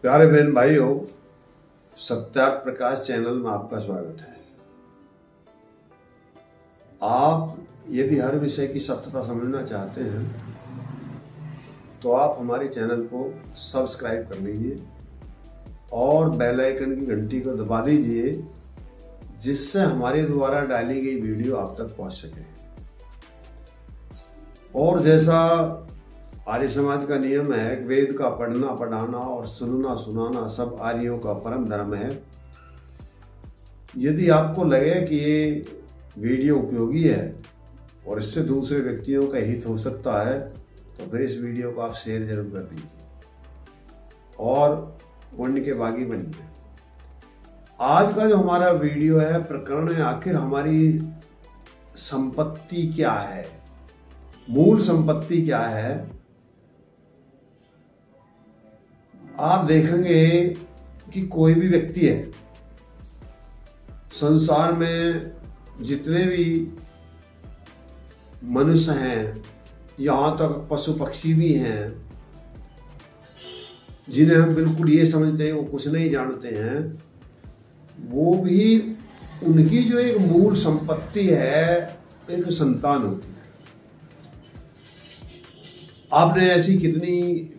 प्यारे बहन भाइयों, सत्यार्थ प्रकाश चैनल में आपका स्वागत है। आप यदि हर विषय की सत्यता समझना चाहते हैं तो आप हमारे चैनल को सब्सक्राइब कर लीजिए और बेल आइकन की घंटी को दबा दीजिए, जिससे हमारे द्वारा डाली गई वीडियो आप तक पहुंच सके। और जैसा आर्य समाज का नियम है, वेद का पढ़ना पढ़ाना और सुनना सुनाना सब आर्यों का परम धर्म है। यदि आपको लगे कि ये वीडियो उपयोगी है और इससे दूसरे व्यक्तियों का हित हो सकता है तो फिर इस वीडियो को आप शेयर जरूर कर दीजिए और पुण्य के भागी बनिए। आज का जो हमारा वीडियो है, प्रकरण है, आखिर हमारी संपत्ति क्या है, मूल संपत्ति क्या है। आप देखेंगे कि कोई भी व्यक्ति है, संसार में जितने भी मनुष्य हैं, यहाँ तक पशु पक्षी भी हैं, जिन्हें हम बिल्कुल ये समझते हैं वो कुछ नहीं जानते हैं, वो भी उनकी जो एक मूल संपत्ति है, एक संतान होती है। आपने ऐसी कितनी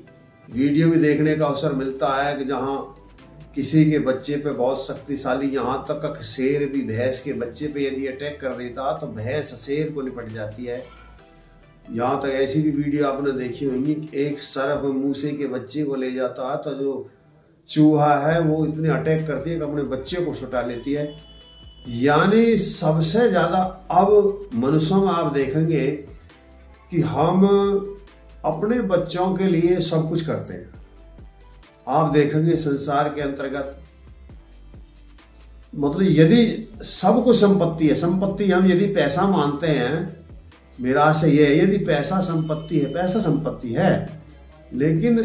वीडियो भी देखने का अवसर मिलता है कि जहाँ किसी के बच्चे पे बहुत शक्तिशाली, यहाँ तक का शेर भी भैंस के बच्चे पे यदि अटैक कर देता तो भैंस शेर को निपट जाती है। यहाँ तक ऐसी भी वीडियो आपने देखी होंगी कि एक सर्प मूसे के बच्चे को ले जाता है तो जो चूहा है वो इतने अटैक करती है कि अपने बच्चे को छुटा लेती है। यानी सबसे ज़्यादा अब मनुष्यों में आप देखेंगे कि हम अपने बच्चों के लिए सब कुछ करते हैं। आप देखेंगे संसार के अंतर्गत, मतलब यदि सब कुछ संपत्ति है, संपत्ति हम यदि पैसा मानते हैं, मेरा आशय यह है यदि पैसा संपत्ति है, पैसा संपत्ति है, लेकिन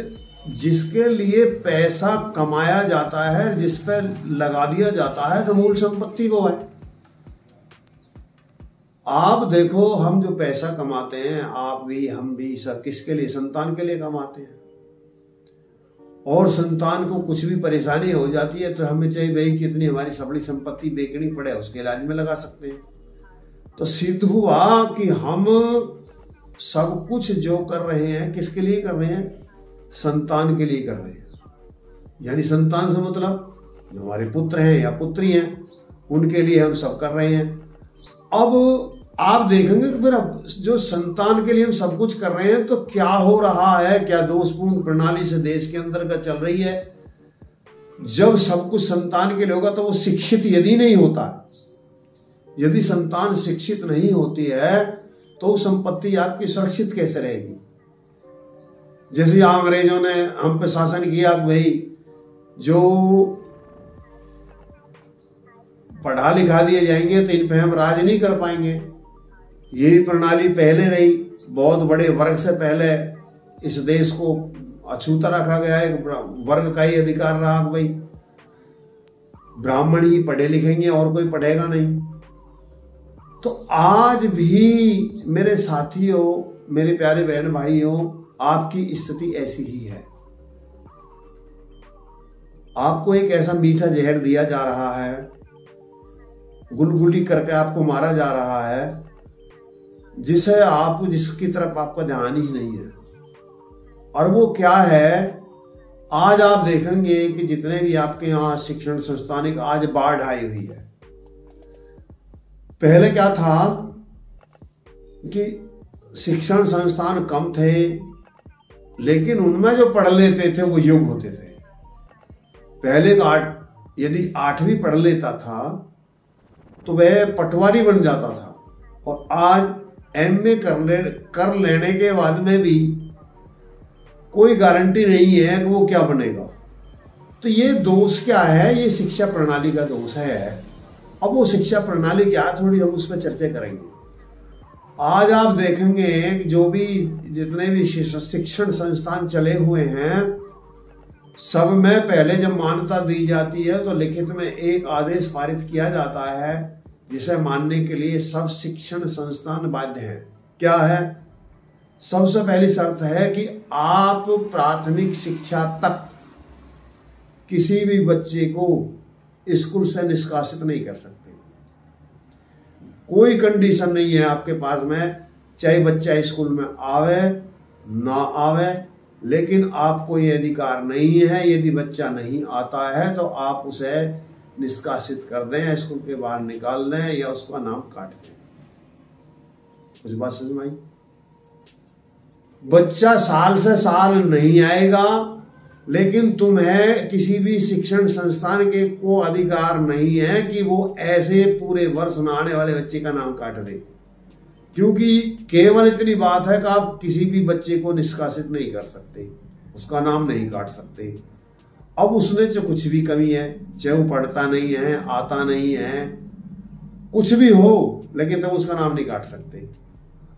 जिसके लिए पैसा कमाया जाता है, जिस पर लगा दिया जाता है, तो मूल संपत्ति वो है। आप देखो, हम जो पैसा कमाते हैं, आप भी हम भी सब किसके लिए? संतान के लिए कमाते हैं। और संतान को कुछ भी परेशानी हो जाती है तो हमें चाहिए भाई कितनी हमारी सबड़ी संपत्ति बेचनी पड़े, उसके इलाज में लगा सकते हैं। तो सिद्ध हुआ कि हम सब कुछ जो कर रहे हैं किसके लिए कर रहे हैं? संतान के लिए कर रहे हैं। यानी संतान से मतलब जो हमारे पुत्र हैं या पुत्री हैं, उनके लिए हम सब कर रहे हैं। अब आप देखेंगे कि फिर जो संतान के लिए हम सब कुछ कर रहे हैं तो क्या हो रहा है, क्या दोषपूर्ण प्रणाली से देश के अंदर का चल रही है। जब सब कुछ संतान के लिए होगा तो वो शिक्षित यदि नहीं होता, यदि संतान शिक्षित नहीं होती है तो वो संपत्ति आपकी सुरक्षित कैसे रहेगी? जैसे अंग्रेजों ने हम पे शासन किया कि भाई जो पढ़ा लिखा दिए जाएंगे तो इन पे हम राज नहीं कर पाएंगे। यही प्रणाली पहले रही, बहुत बड़े वर्ग से पहले इस देश को अछूता रखा गया है। वर्ग का ही अधिकार रहा कि भाई ब्राह्मण ही पढ़े लिखेंगे और कोई पढ़ेगा नहीं। तो आज भी मेरे साथियों, मेरे प्यारे बहन भाइयों, आपकी स्थिति ऐसी ही है। आपको एक ऐसा मीठा जहर दिया जा रहा है, गुलगुली करके आपको मारा जा रहा है, जिसकी तरफ आपका ध्यान ही नहीं है। और वो क्या है? आज आप देखेंगे कि जितने भी आपके यहाँ शिक्षण संस्थान, आज बाढ़ आई हुई है। पहले क्या था कि शिक्षण संस्थान कम थे, लेकिन उनमें जो पढ़ लेते थे वो योग्य होते थे। पहले का यदि 8वीं पढ़ लेता था तो वह पटवारी बन जाता था, और आज MA कर लेने के बाद में भी कोई गारंटी नहीं है कि वो क्या बनेगा। तो ये दोष क्या है? ये शिक्षा प्रणाली का दोष है। अब वो शिक्षा प्रणाली क्या है, थोड़ी हम उस पर चर्चा करेंगे। आज आप देखेंगे कि जो भी जितने भी शिक्षण संस्थान चले हुए हैं, सब में पहले जब मान्यता दी जाती है तो लिखित में एक आदेश पारित किया जाता है, जिसे मानने के लिए सब शिक्षण संस्थान बाध्य हैं। क्या है? सबसे पहली शर्त है कि आप प्राथमिक शिक्षा तक किसी भी बच्चे को स्कूल से निष्कासित नहीं कर सकते। कोई कंडीशन नहीं है आपके पास में, चाहे बच्चा स्कूल में आवे ना आवे, लेकिन आपको ये अधिकार नहीं है, यदि बच्चा नहीं आता है तो आप उसे निष्कासित कर दें, स्कूल के बाहर निकाल दें या उसका नाम काट दें। कुछ बात समझ में आई? बच्चा साल से साल नहीं आएगा, लेकिन तुम्हें किसी भी शिक्षण संस्थान के को अधिकार नहीं है कि वो ऐसे पूरे वर्ष न आने वाले बच्चे का नाम काट दे, क्योंकि केवल इतनी बात है कि आप किसी भी बच्चे को निष्कासित नहीं कर सकते, उसका नाम नहीं काट सकते। अब उसमें जो कुछ भी कमी है, चाहे वो पढ़ता नहीं है, आता नहीं है, कुछ भी हो, लेकिन तब उसका नाम नहीं काट सकते।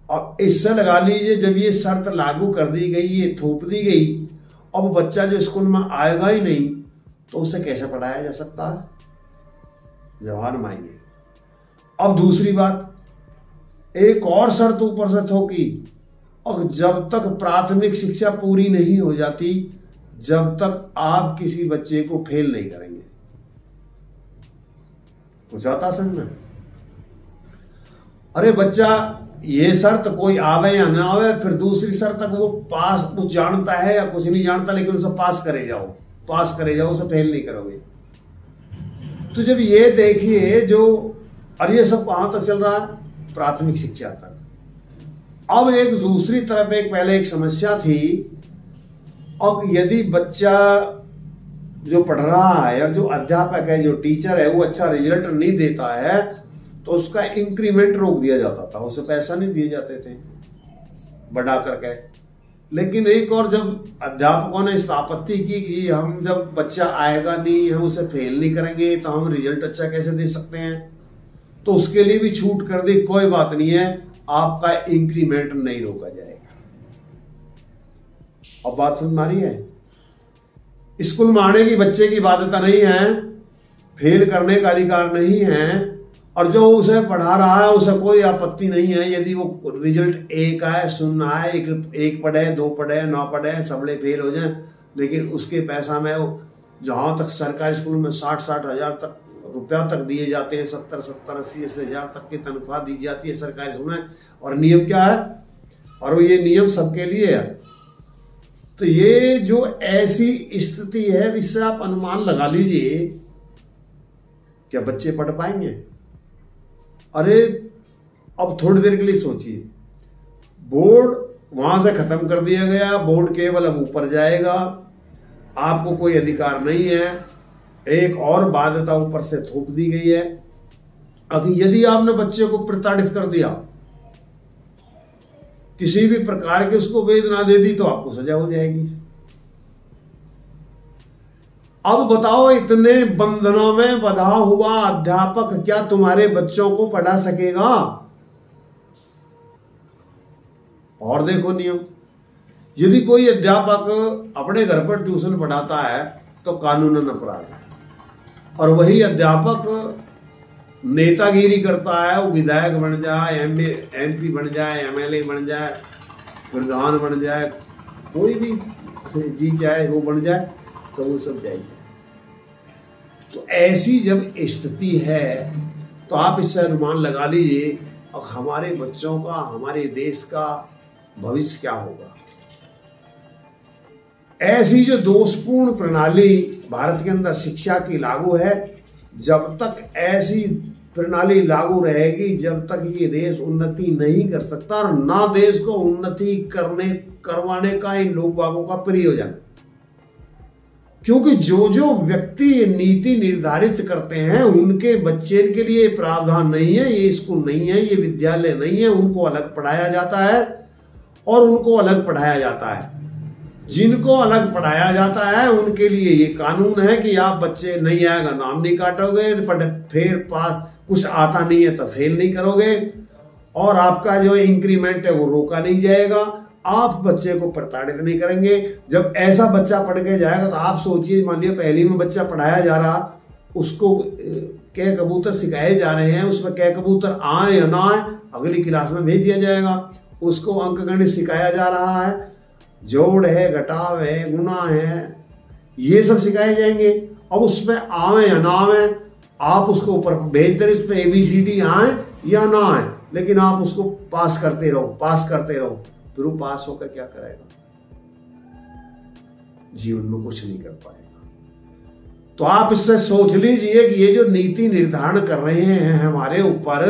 और इससे लगा लीजिए जब ये शर्त लागू कर दी गई, ये थोप दी गई, अब बच्चा जो स्कूल में आएगा ही नहीं तो उसे कैसे पढ़ाया जा सकता है? जवाब मांगे। अब दूसरी बात, एक और शर्त ऊपर से थोकी, और जब तक प्राथमिक शिक्षा पूरी नहीं हो जाती, जब तक आप किसी बच्चे को फेल नहीं करेंगे। कुछ आता समझ में? अरे बच्चा, ये शर्त कोई आवे या ना आवे, फिर दूसरी शर्त तक वो पास कुछ जानता है या कुछ नहीं जानता, लेकिन उसे पास करे जाओ, उसे फेल नहीं करोगे। तो जब ये देखिए जो, और ये सब कहां तक चल रहा है? प्राथमिक शिक्षा तक। अब एक दूसरी तरफ पहले एक समस्या थी, अब यदि बच्चा जो पढ़ रहा है और जो अध्यापक है, जो टीचर है, वो अच्छा रिजल्ट नहीं देता है तो उसका इंक्रीमेंट रोक दिया जाता था, उसे पैसा नहीं दिए जाते थे बढ़ा करके। लेकिन एक और जब अध्यापकों ने इस आपत्ति की कि हम जब बच्चा आएगा नहीं, हम उसे फेल नहीं करेंगे तो हम रिजल्ट अच्छा कैसे दे सकते हैं, तो उसके लिए भी छूट कर दी, कोई बात नहीं है, आपका इंक्रीमेंट नहीं रोका जाएगा। अब बात समझ में आ रही है? स्कूल में आने की बच्चे की बाध्यता नहीं है, फेल करने का अधिकार नहीं है, और जो उसे पढ़ा रहा है उसे कोई आपत्ति नहीं है यदि वो रिजल्ट एक आए, शून्य आए, एक पढ़े, दो पढ़े, ना पढ़े, सबले फेल हो जाए, लेकिन उसके पैसा में जहां तक सरकारी स्कूल में 60-60 हजार तक रुपया तक दिए जाते हैं, 70-70, 80-80 हजार तक की तनख्वाह दी जाती है सरकारी स्कूल में, और नियम क्या है? और वो ये नियम सबके लिए है। तो ये जो ऐसी स्थिति है, इससे आप अनुमान लगा लीजिए क्या बच्चे पढ़ पाएंगे? अरे अब थोड़ी देर के लिए सोचिए, बोर्ड वहां से खत्म कर दिया गया, बोर्ड केवल अब ऊपर जाएगा, आपको कोई अधिकार नहीं है, एक और बाध्यता ऊपर से थोप दी गई है। अगर यदि आपने बच्चे को प्रताड़ित कर दिया, किसी भी प्रकार की उसको वेदना दे दी, तो आपको सजा हो जाएगी। अब बताओ, इतने बंधनों में बंधा हुआ अध्यापक क्या तुम्हारे बच्चों को पढ़ा सकेगा? और देखो नियम, यदि कोई अध्यापक अपने घर पर ट्यूशन पढ़ाता है तो कानूनन अपराध है, और वही अध्यापक नेतागिरी करता है, वो विधायक बन जाए, एमपी बन जाए, एमएलए बन जाए, प्रधान बन जाए, कोई भी जी चाहे वो बन जाए, तो वो सब जाएगी। तो ऐसी जब स्थिति है तो आप इससे अनुमान लगा लीजिए और हमारे बच्चों का, हमारे देश का भविष्य क्या होगा। ऐसी जो दोषपूर्ण प्रणाली भारत के अंदर शिक्षा की लागू है, जब तक ऐसी प्रणाली लागू रहेगी, जब तक ये देश उन्नति नहीं कर सकता, और ना देश को उन्नति करवाने का इन लोग बागों का प्रयोजन। क्योंकि जो जो व्यक्ति नीति निर्धारित करते हैं, उनके बच्चे के लिए प्रावधान नहीं है, ये स्कूल नहीं है, ये विद्यालय नहीं है, उनको अलग पढ़ाया जाता है और उनको अलग पढ़ाया जाता है। जिनको अलग पढ़ाया जाता है उनके लिए ये कानून है कि आप बच्चे नहीं आएगा नाम नहीं काटोगे, फिर पास कुछ आता नहीं है तो फेल नहीं करोगे, और आपका जो इंक्रीमेंट है वो रोका नहीं जाएगा, आप बच्चे को प्रताड़ित नहीं करेंगे। जब ऐसा बच्चा पढ़ के जाएगा तो आप सोचिए, मान लिया पहली में बच्चा पढ़ाया जा रहा, उसको कै कबूतर सिखाए जा रहे हैं, उसमें कै कबूतर आए या ना आए अगली क्लास में भेज दिया जाएगा। उसको अंक गणित सिखाया जा रहा है, जोड़ है, घटाव है, गुणा है, ये सब सिखाए जाएंगे। अब उसमें आवे या ना आवे, आप उसको ऊपर भेज दे, उसमें ABCD आए या ना आए, लेकिन आप उसको पास करते रहो, पास करते रहो। फिर वो पास होकर क्या करेगा? जीवन में कुछ नहीं कर पाएगा। तो आप इससे सोच लीजिए कि ये जो नीति निर्धारण कर रहे हैं हमारे ऊपर,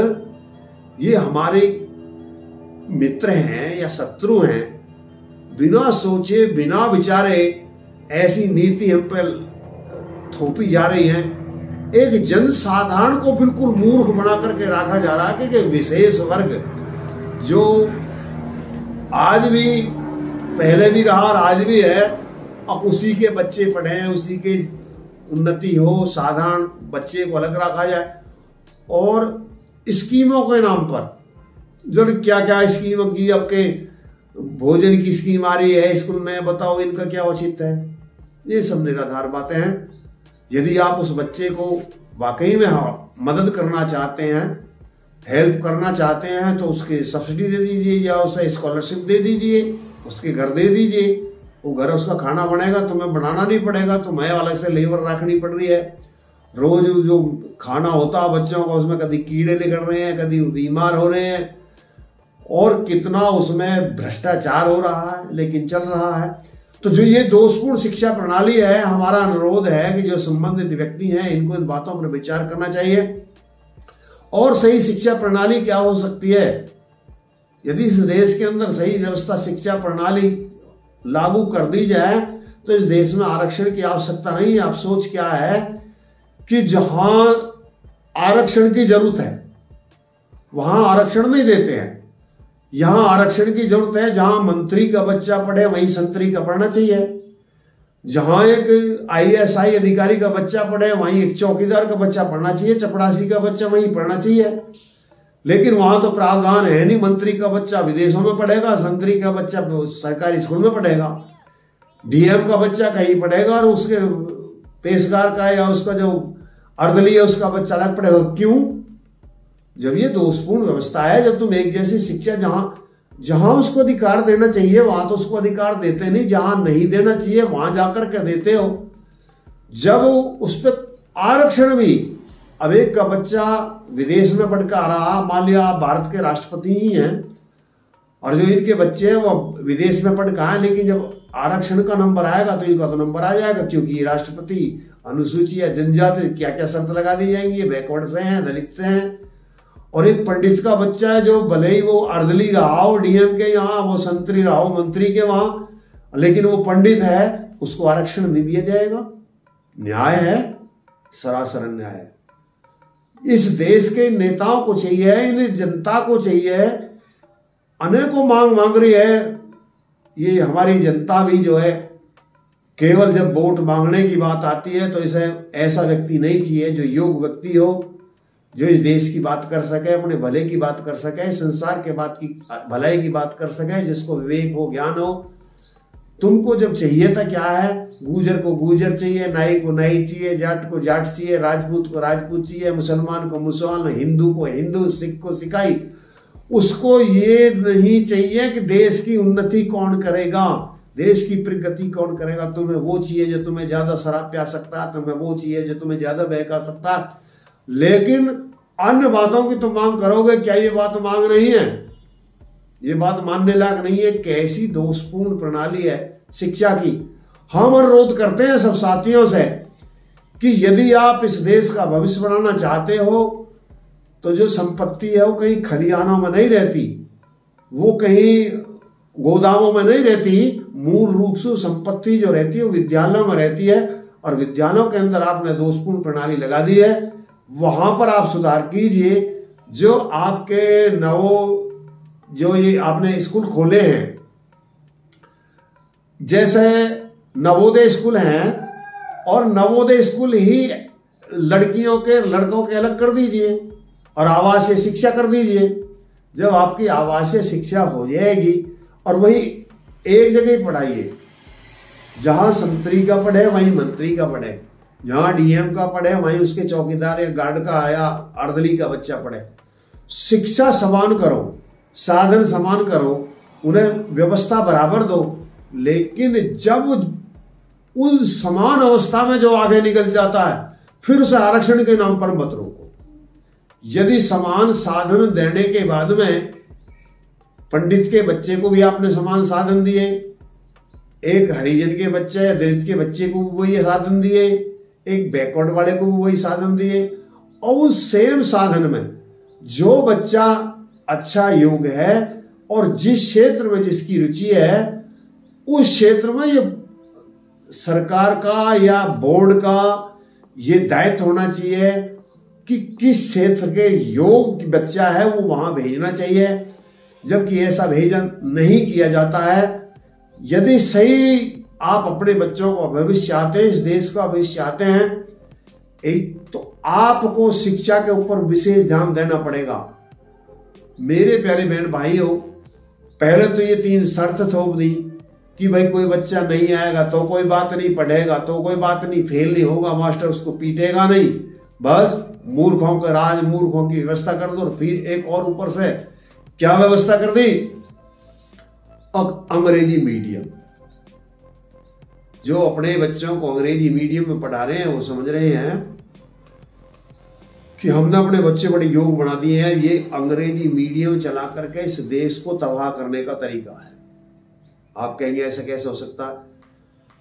ये हमारे मित्र हैं या शत्रु हैं, बिना सोचे बिना विचारे ऐसी नीति हम पर थोपी जा रही है। एक जनसाधारण को बिल्कुल मूर्ख बना करके रखा जा रहा है कि विशेष वर्ग जो आज भी, पहले भी रहा और आज भी है, अब उसी के बच्चे पढ़े, उसी के उन्नति हो, साधारण बच्चे को अलग रखा जाए। और स्कीमों के नाम पर जो क्या क्या स्कीम की, आपके भोजन की स्कीम आ रही है स्कूल में, बताओ इनका क्या औचित्य है? ये सब निराधार बातें हैं। यदि आप उस बच्चे को वाकई में मदद करना चाहते हैं, हेल्प करना चाहते हैं, तो उसके सब्सिडी दे दीजिए या उसे स्कॉलरशिप दे दीजिए, उसके घर दे दीजिए। वो घर उसका खाना बनेगा, तुम्हें बनाना नहीं पड़ेगा, तुम्हें अलग से लेबर रखनी पड़ रही है। रोज जो खाना होता है बच्चों का, उसमें कभी कीड़े निकल रहे हैं, कभी बीमार हो रहे हैं, और कितना उसमें भ्रष्टाचार हो रहा है, लेकिन चल रहा है। तो जो ये दोषपूर्ण शिक्षा प्रणाली है, हमारा अनुरोध है कि जो संबंधित व्यक्ति हैं इनको इन बातों पर विचार करना चाहिए। और सही शिक्षा प्रणाली क्या हो सकती है? यदि इस देश के अंदर सही व्यवस्था शिक्षा प्रणाली लागू कर दी जाए तो इस देश में आरक्षण की आवश्यकता नहीं है। अफसोस क्या है कि जहां आरक्षण की जरूरत है वहां आरक्षण नहीं देते हैं। यहां आरक्षण की जरूरत है, जहां मंत्री का बच्चा पढ़े वहीं संतरी का पढ़ना चाहिए, जहां एक ISI अधिकारी का बच्चा पढ़े वहीं एक चौकीदार का बच्चा पढ़ना चाहिए, चपरासी का बच्चा वहीं पढ़ना चाहिए। लेकिन वहां तो प्रावधान है नहीं, मंत्री का बच्चा विदेशों में पढ़ेगा, संतरी का बच्चा सरकारी स्कूल में पढ़ेगा, DM का बच्चा कहीं पढ़ेगा, और उसके पेशकार का या उसका जो अर्दली है उसका बच्चा अलग पढ़ेगा। क्यों? जब ये दोषपूर्ण व्यवस्था है, जब तुम एक जैसी शिक्षा जहां उसको अधिकार देना चाहिए वहां तो उसको अधिकार देते नहीं, जहां नहीं देना चाहिए वहां जाकर के देते हो। जब उस पर आरक्षण भी, अब एक का बच्चा विदेश में पढ़ कर आ रहा, मान लिया आप भारत के राष्ट्रपति ही हैं और जो इनके बच्चे हैं वो विदेश में पढ़ कर आए, लेकिन जब आरक्षण का नंबर आएगा तो इनका तो नंबर आ जाएगा, क्योंकि राष्ट्रपति अनुसूची या जनजाति क्या क्या शर्त लगा दी जाएंगी, बैकवर्ड से हैं, दलित से हैं। और एक पंडित का बच्चा है जो भले ही वो अर्दली रहा हो DM के यहाँ, वो संतरी रहा हो मंत्री के वहां, लेकिन वो पंडित है, उसको आरक्षण नहीं दिया जाएगा। न्याय है? सरासर अन्याय है। इस देश के नेताओं को चाहिए, इन जनता को चाहिए, अनेकों मांग रही है। ये हमारी जनता भी जो है, केवल जब वोट मांगने की बात आती है तो इसे ऐसा व्यक्ति नहीं चाहिए जो योग्य व्यक्ति हो, जो इस देश की बात कर सके, अपने भले की बात कर सके, संसार के बात की भलाई की बात कर सके, जिसको विवेक हो, ज्ञान हो। तुमको जब चाहिए था क्या है? गुजर को गुजर चाहिए, नाई को नाई चाहिए, जाट को जाट चाहिए, राजपूत को राजपूत चाहिए, मुसलमान को मुसलमान, हिंदू को हिंदू, सिख को सिखाई। उसको ये नहीं चाहिए कि देश की उन्नति कौन करेगा, देश की प्रगति कौन करेगा। तुम्हें वो चाहिए जो तुम्हें ज्यादा शराब पिला सकता है, तुम्हें वो चाहिए जो तुम्हें ज्यादा बहका सकता है, लेकिन अन्य बातों की तुम मांग करोगे। क्या ये बात मांग नहीं है? ये बात मानने लायक नहीं है। कैसी दोषपूर्ण प्रणाली है शिक्षा की। हम अनुरोध करते हैं सब साथियों से कि यदि आप इस देश का भविष्य बनाना चाहते हो तो जो संपत्ति है वो कहीं खलिहानों में नहीं रहती, वो कहीं गोदामों में नहीं रहती। मूल रूप से संपत्ति जो रहती है वो विद्यालयों में रहती है, और विद्यालयों के अंदर आपने दोषपूर्ण प्रणाली लगा दी है। वहां पर आप सुधार कीजिए। जो आपके जो ये आपने स्कूल खोले हैं, जैसे नवोदय स्कूल हैं, और नवोदय स्कूल ही लड़कियों के लड़कों के अलग कर दीजिए और आवासीय शिक्षा कर दीजिए। जब आपकी आवासीय शिक्षा हो जाएगी, और वही एक जगह पढ़ाइए, जहां संतरी का पढ़े वहीं मंत्री का पढ़े, जहां DM का पढ़े वहीं उसके चौकीदार या गार्ड का या अर्दली का बच्चा पढ़े। शिक्षा समान करो, साधन समान करो, उन्हें व्यवस्था बराबर दो। लेकिन जब उस समान अवस्था में जो आगे निकल जाता है, फिर उसे आरक्षण के नाम पर मत रोको। यदि समान साधन देने के बाद में पंडित के बच्चे को भी आपने समान साधन दिए, एक हरिजन के बच्चे या दलित के बच्चे को भी वही साधन दिए, एक बैकवर्ड वाले को भी वही साधन दिए, और उस सेम साधन में जो बच्चा अच्छा योग्य है और जिस क्षेत्र में जिसकी रुचि है, उस क्षेत्र में ये सरकार का या बोर्ड का ये दायित्व होना चाहिए कि किस क्षेत्र के योग्य बच्चा है वो वहां भेजना चाहिए। जबकि ऐसा भेजन नहीं किया जाता है। यदि सही आप अपने बच्चों को भविष्य चाहते हैं, इस देश का भविष्य चाहते हैं, तो आपको शिक्षा के ऊपर विशेष ध्यान देना पड़ेगा। मेरे प्यारे बहन भाइयों, पहले तो ये 3 शर्त थोप दी कि भाई कोई बच्चा नहीं आएगा तो कोई बात नहीं, पढ़ेगा तो कोई बात नहीं, फेल नहीं होगा, मास्टर उसको पीटेगा नहीं, बस मूर्खों का राज, मूर्खों की व्यवस्था कर दो। फिर एक और ऊपर से क्या व्यवस्था कर दी, अंग्रेजी मीडियम। जो अपने बच्चों को अंग्रेजी मीडियम में पढ़ा रहे हैं वो समझ रहे हैं कि हमने अपने बच्चे बड़े योग्य बना दिए हैं। ये अंग्रेजी मीडियम चला करके इस देश को तबाह करने का तरीका है। आप कहेंगे ऐसा कैसे हो सकता है?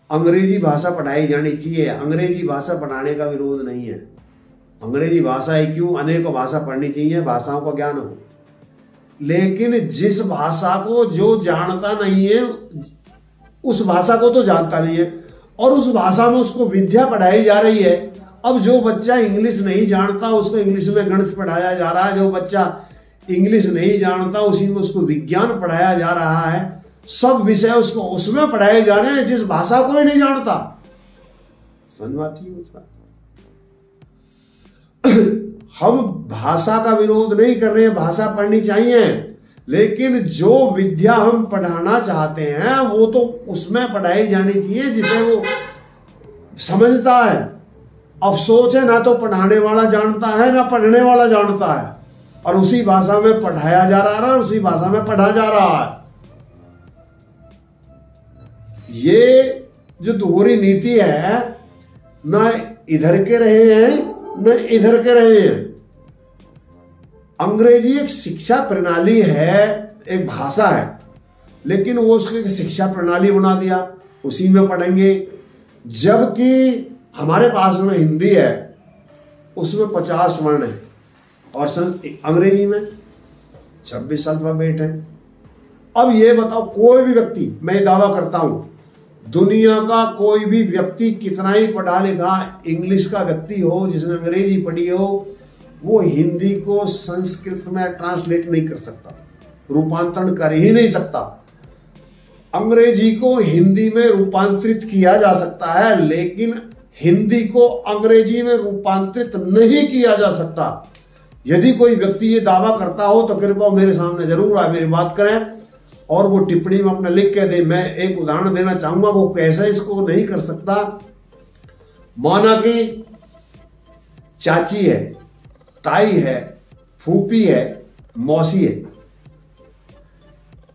अंग्रेजी भाषा पढ़ाई जानी चाहिए, अंग्रेजी भाषा पढ़ाने का विरोध नहीं है। अंग्रेजी भाषा ही क्यों, अनेकों भाषा पढ़नी चाहिए, भाषाओं का ज्ञान हो। लेकिन जिस भाषा को जो जानता नहीं है उस भाषा को तो जानता नहीं है, और उस भाषा में उसको विद्या पढ़ाई जा रही है। अब जो बच्चा इंग्लिश नहीं जानता उसको इंग्लिश में गणित पढ़ाया जा रहा है, जो बच्चा इंग्लिश नहीं जानता उसी में उसको विज्ञान पढ़ाया जा रहा है। सब विषय उसको उसमें पढ़ाए जा रहे हैं जिस भाषा को ही नहीं जानता। समझ आती है उसका? हम भाषा का विरोध नहीं कर रहे हैं, भाषा पढ़नी चाहिए, लेकिन जो विद्या हम पढ़ाना चाहते हैं वो तो उसमें पढ़ाई जानी चाहिए जिसे वो समझता है। अफसोस है, ना तो पढ़ाने वाला जानता है ना पढ़ने वाला जानता है, और उसी भाषा में पढ़ाया जा रहा है, उसी भाषा में पढ़ा जा रहा है। ये जो दोहरी नीति है, ना इधर के रहे हैं न इधर के रहे हैं। अंग्रेजी एक शिक्षा प्रणाली है, एक भाषा है, लेकिन वो उसकी शिक्षा प्रणाली बना दिया, उसी में पढ़ेंगे। जबकि हमारे पास में हिंदी है, उसमें 50 वर्ण है, और अंग्रेजी में 26 अल्फाबेट है। अब ये बताओ, कोई भी व्यक्ति, मैं दावा करता हूं दुनिया का कोई भी व्यक्ति कितना ही पढ़ा लिखा इंग्लिश का व्यक्ति हो, जिसने अंग्रेजी पढ़ी हो, वो हिंदी को संस्कृत में ट्रांसलेट नहीं कर सकता, रूपांतरण कर ही नहीं सकता। अंग्रेजी को हिंदी में रूपांतरित किया जा सकता है, लेकिन हिंदी को अंग्रेजी में रूपांतरित नहीं किया जा सकता। यदि कोई व्यक्ति ये दावा करता हो तो कृपया मेरे सामने जरूर आए, मेरी बात करें और वो टिप्पणी में अपना लिख के दे। मैं एक उदाहरण देना चाहूंगा वो कैसे इसको नहीं कर सकता। माना कि चाची है, ताई है, फूफी है, मौसी है,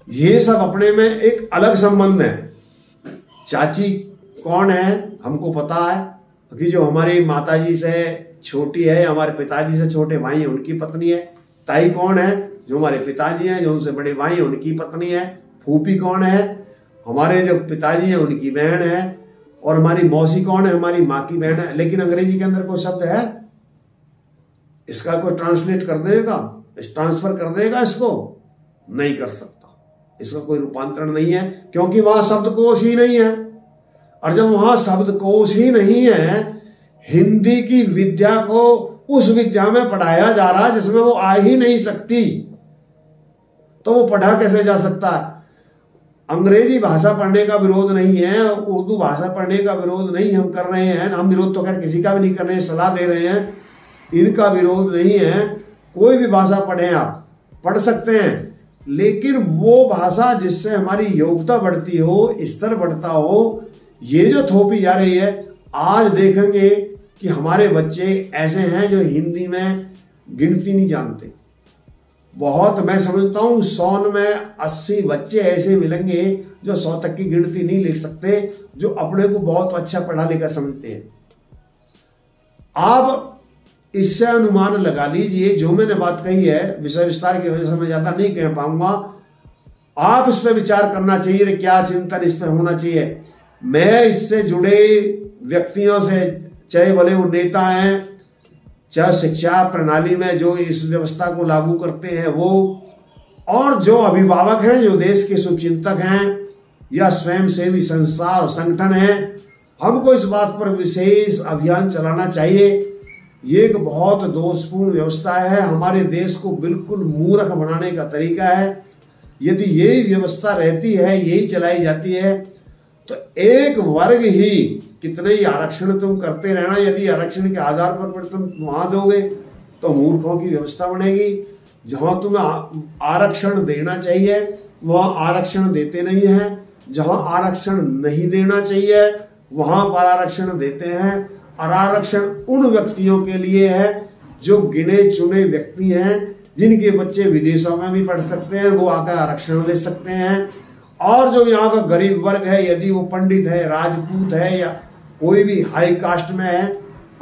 ये सब अपने में एक अलग संबंध है। चाची कौन है हमको पता है कि जो हमारी माताजी से छोटी है, हमारे पिताजी से छोटे भाई हैं उनकी पत्नी है। ताई कौन है? जो हमारे पिताजी हैं, जो उनसे बड़े भाई हैं उनकी पत्नी है। फूफी कौन है? हमारे जो पिताजी हैं उनकी बहन है। और हमारी मौसी कौन है? हमारी माँ की बहन है। लेकिन अंग्रेजी के अंदर कोई शब्द है इसका कोई ट्रांसलेट कर देगा, ट्रांसफर कर देगा? इसको नहीं कर सकता, इसका कोई रूपांतरण नहीं है, क्योंकि वहां शब्दकोश ही नहीं है। और जब वहां शब्दकोश ही नहीं है, हिंदी की विद्या को उस विद्या में पढ़ाया जा रहा है जिसमें वो आ ही नहीं सकती, तो वो पढ़ा कैसे जा सकता है? अंग्रेजी भाषा पढ़ने का विरोध नहीं है, उर्दू भाषा पढ़ने का विरोध नहीं हम कर रहे हैं। हम विरोध तो खैर किसी का भी नहीं कर रहे हैं, सलाह दे रहे हैं, इनका विरोध नहीं है। कोई भी भाषा पढ़ें, आप पढ़ सकते हैं, लेकिन वो भाषा जिससे हमारी योग्यता बढ़ती हो, स्तर बढ़ता हो। ये जो थोपी जा रही है, आज देखेंगे कि हमारे बच्चे ऐसे हैं जो हिंदी में गिनती नहीं जानते, बहुत, मैं समझता हूं 100 में 80 बच्चे ऐसे मिलेंगे जो 100 तक की गिनती नहीं लिख सकते, जो अपने को बहुत अच्छा पढ़ा लिखा समझते हैं। आप इससे अनुमान लगा लीजिए, जो मैंने बात कही है विषय विस्तार की वजह से मैं ज्यादा नहीं कह पाऊंगा, आप इस पर विचार करना चाहिए, क्या चिंतन इस पर होना चाहिए। मैं इससे जुड़े व्यक्तियों से, चाहे भले वो नेता हैं, चाहे शिक्षा प्रणाली में जो इस व्यवस्था को लागू करते हैं वो, और जो अभिभावक हैं, जो देश के शुभचिंतक हैं, या स्वयंसेवी संस्था और संगठन हैं, हमको इस बात पर विशेष अभियान चलाना चाहिए। ये एक बहुत दोषपूर्ण व्यवस्था है, हमारे देश को बिल्कुल मूर्ख बनाने का तरीका है। यदि यही व्यवस्था रहती है, यही चलाई जाती है, तो एक वर्ग ही, कितने ही आरक्षण तुम करते रहना, यदि आरक्षण के आधार पर तुम वहां दोगे तो मूर्खों की व्यवस्था बनेगी। जहां तुम्हें आरक्षण देना चाहिए वहां आरक्षण देते नहीं है, जहां आरक्षण नहीं देना चाहिए वहां पर आरक्षण देते हैं। और आरक्षण उन व्यक्तियों के लिए है जो गिने चुने व्यक्ति हैं, जिनके बच्चे विदेशों में भी पढ़ सकते हैं, वो आकर आरक्षण ले सकते हैं। और जो यहाँ का गरीब वर्ग है, यदि वो पंडित है, राजपूत है, या कोई भी हाई कास्ट में है,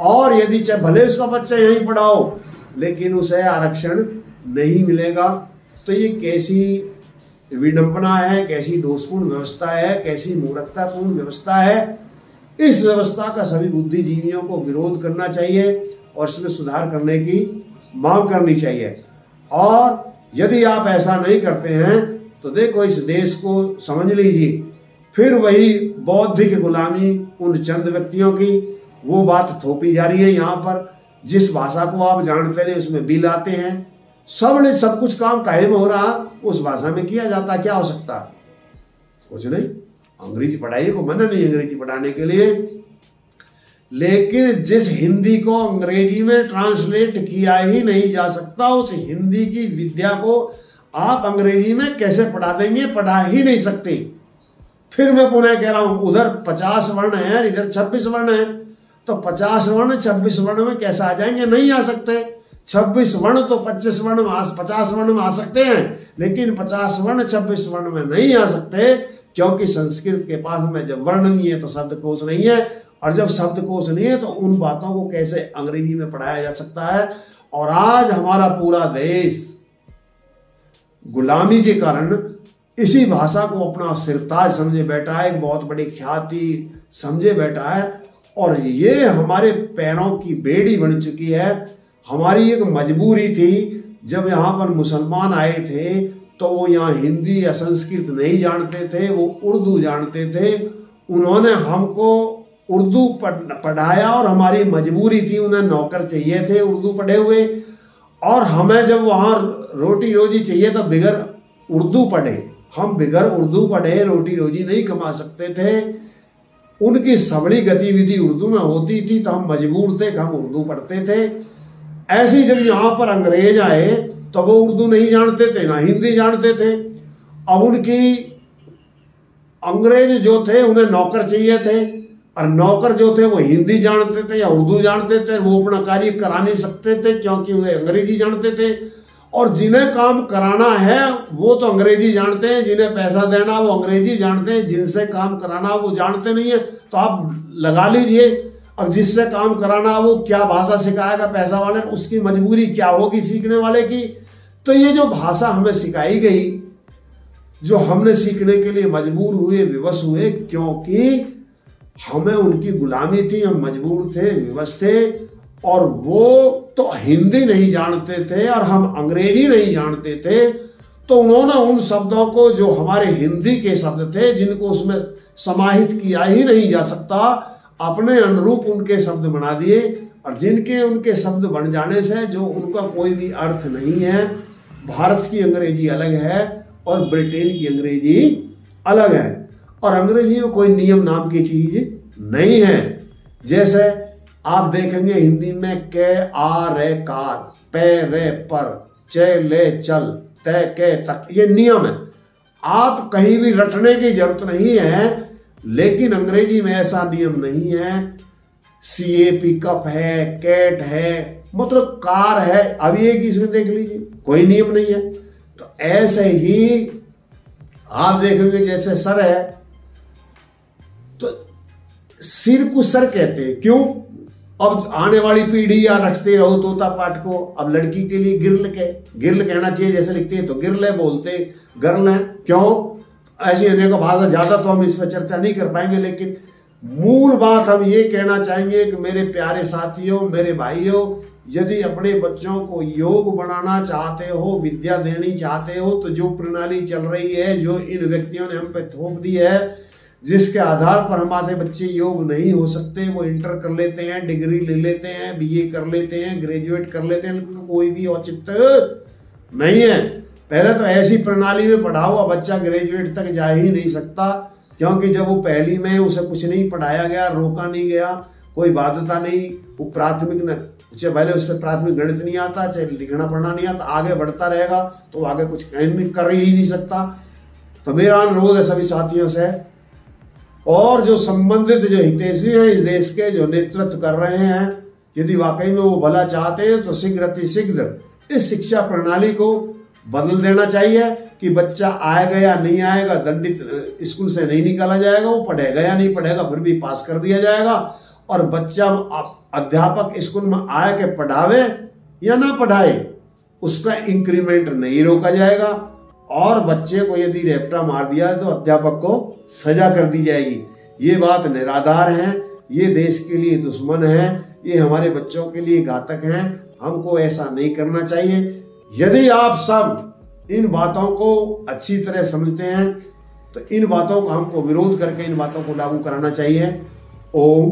और यदि चाहे भले उसका बच्चा यहीं पढ़ाओ लेकिन उसे आरक्षण नहीं मिलेगा, तो ये कैसी विडंबना है, कैसी दोषपूर्ण व्यवस्था है, कैसी मूर्खतापूर्ण व्यवस्था है। इस व्यवस्था का सभी बुद्धिजीवियों को विरोध करना चाहिए और इसमें सुधार करने की मांग करनी चाहिए। और यदि आप ऐसा नहीं करते हैं तो देखो इस देश को समझ लीजिए, फिर वही बौद्धिक गुलामी उन चंद व्यक्तियों की, वो बात थोपी जा रही है यहाँ पर। जिस भाषा को आप जानते थे उसमें बिल आते हैं, सब कुछ काम कायम हो रहा, उस भाषा में किया जाता, क्या हो सकता? कुछ नहीं। अंग्रेजी पढ़ाइए को मना नहीं अंग्रेजी पढ़ाने के लिए, लेकिन जिस हिंदी को अंग्रेजी में ट्रांसलेट किया ही नहीं जा सकता, उस हिंदी की विद्या को आप अंग्रेजी में कैसे पढ़ा देंगे? पढ़ा ही नहीं सकते। फिर मैं पुनः कह रहा हूं, उधर 50 वर्ण है, इधर 26 वर्ण है, तो 50 वर्ण 26 वर्ण में कैसे आ जाएंगे? नहीं आ सकते। 26 वर्ण तो 50 वर्ण में आ सकते हैं, लेकिन 50 वर्ण 26 वर्ण में नहीं आ सकते, क्योंकि संस्कृत के पास में जब वर्ण नहीं है तो शब्दकोश नहीं है, और जब शब्दकोश नहीं है तो उन बातों को कैसे अंग्रेजी में पढ़ाया जा सकता है। और आज हमारा पूरा देश गुलामी के कारण इसी भाषा को अपना सिरताज समझे बैठा है, एक बहुत बड़ी ख्याति समझे बैठा है, और ये हमारे पैरों की बेड़ी बन चुकी है। हमारी एक मजबूरी थी, जब यहाँ पर मुसलमान आए थे तो वो यहाँ हिंदी या संस्कृत नहीं जानते थे, वो उर्दू जानते थे। उन्होंने हमको उर्दू पढ़ाया और हमारी मजबूरी थी, उन्हें नौकर चाहिए थे उर्दू पढ़े हुए, और हमें जब वहाँ रोटी रोजी चाहिए तो बिगर उर्दू पढ़े, हम बिगर उर्दू पढ़े रोटी रोजी नहीं कमा सकते थे। उनकी सबड़ी गतिविधि उर्दू में होती थी तो हम मजबूर थे कि हम उर्दू पढ़ते थे। ऐसे जब यहाँ पर अंग्रेज आए तो वो उर्दू नहीं जानते थे, ना हिंदी जानते थे। अब उनकी अंग्रेज जो थे उन्हें नौकर चाहिए थे, और नौकर जो थे वो हिंदी जानते थे या उर्दू जानते थे, वो अपना कार्य करा नहीं सकते थे क्योंकि उन्हें अंग्रेजी जानते थे। और जिन्हें काम कराना है वो तो अंग्रेजी जानते हैं, जिन्हें पैसा देना वो अंग्रेजी जानते हैं, जिनसे काम कराना वो जानते नहीं है। तो आप लगा लीजिए, अब जिससे काम कराना वो क्या भाषा सिखाएगा पैसा वाले, उसकी मजबूरी क्या होगी सीखने वाले की। तो ये जो भाषा हमें सिखाई गई, जो हमने सीखने के लिए मजबूर हुए, विवश हुए, क्योंकि हमें उनकी गुलामी थी, हम मजबूर थे, विवश थे। और वो तो हिंदी नहीं जानते थे और हम अंग्रेजी नहीं जानते थे, तो उन्होंने उन शब्दों को जो हमारे हिंदी के शब्द थे, जिनको उसमें समाहित किया ही नहीं जा सकता, अपने अनुरूप उनके शब्द बना दिए। और जिनके उनके शब्द बन जाने से जो उनका कोई भी अर्थ नहीं है। भारत की अंग्रेजी अलग है और ब्रिटेन की अंग्रेजी अलग है, और अंग्रेजी में कोई नियम नाम की चीज नहीं है। जैसे आप देखेंगे हिंदी में के आ रे कार, पे रे पर, चे ले चल, ते के तक, ये नियम है। आप कहीं भी रटने की जरूरत नहीं है, लेकिन अंग्रेजी में ऐसा नियम नहीं है। CAP कप है, कैट है, मतलब कार है, अभी एक इसमें देख लीजिए, कोई नियम नहीं है। तो ऐसे ही आप देखेंगे जैसे सर है, तो सिर को सर कहते हैं, क्यों? अब आने वाली पीढ़ी या रखते रहो तोता पाठ को, अब लड़की के लिए गिरल कहना चाहिए, जैसे लिखते हैं तो गिरले बोलते गर्ल है, क्यों? ऐसी होने का भाषा ज्यादा तो हम इस पर चर्चा नहीं कर पाएंगे, लेकिन मूल बात हम ये कहना चाहेंगे कि मेरे प्यारे साथियों, मेरे भाइयों, यदि अपने बच्चों को योग बनाना चाहते हो, विद्या देनी चाहते हो, तो जो प्रणाली चल रही है, जो इन व्यक्तियों ने हम पे थोप दी है, जिसके आधार पर हमारे बच्चे योग नहीं हो सकते, वो इंटर कर लेते हैं, डिग्री ले लेते हैं, बीए कर लेते हैं, ग्रेजुएट कर लेते हैं, लेकिन कोई भी औचित्य नहीं है। पहले तो ऐसी प्रणाली में पढ़ा हुआ बच्चा ग्रेजुएट तक जा ही नहीं सकता, क्योंकि जब वो पहली में उसे कुछ नहीं पढ़ाया गया, रोका नहीं गया, कोई बाध्यता नहीं, वो प्राथमिक न चाहे पहले उस पर प्राथमिक गणित नहीं आता, चाहे लिखना पढ़ना नहीं आता, आगे बढ़ता रहेगा तो आगे कुछ कर ही नहीं सकता। तो मेरा अनुरोध है सभी साथियों से, और जो संबंधित जो हितैषी हैं इस देश के, जो नेतृत्व कर रहे हैं, यदि वाकई में वो भला चाहते हैं तो शीघ्र इस शिक्षा प्रणाली को बदल देना चाहिए कि बच्चा आएगा या नहीं आएगा, दंडित स्कूल से नहीं निकाला जाएगा, वो पढ़ेगा या नहीं पढ़ेगा फिर भी पास कर दिया जाएगा, और बच्चा अध्यापक स्कूल में आए के पढ़ावे या ना पढ़ाए उसका इंक्रीमेंट नहीं रोका जाएगा, और बच्चे को यदि रेपटा मार दिया तो अध्यापक को सजा कर दी जाएगी। ये बात निराधार है, ये देश के लिए दुश्मन है, ये हमारे बच्चों के लिए घातक हैं, हमको ऐसा नहीं करना चाहिए। यदि आप सब इन बातों को अच्छी तरह समझते हैं तो इन बातों का हमको विरोध करके इन बातों को लागू कराना चाहिए। ओम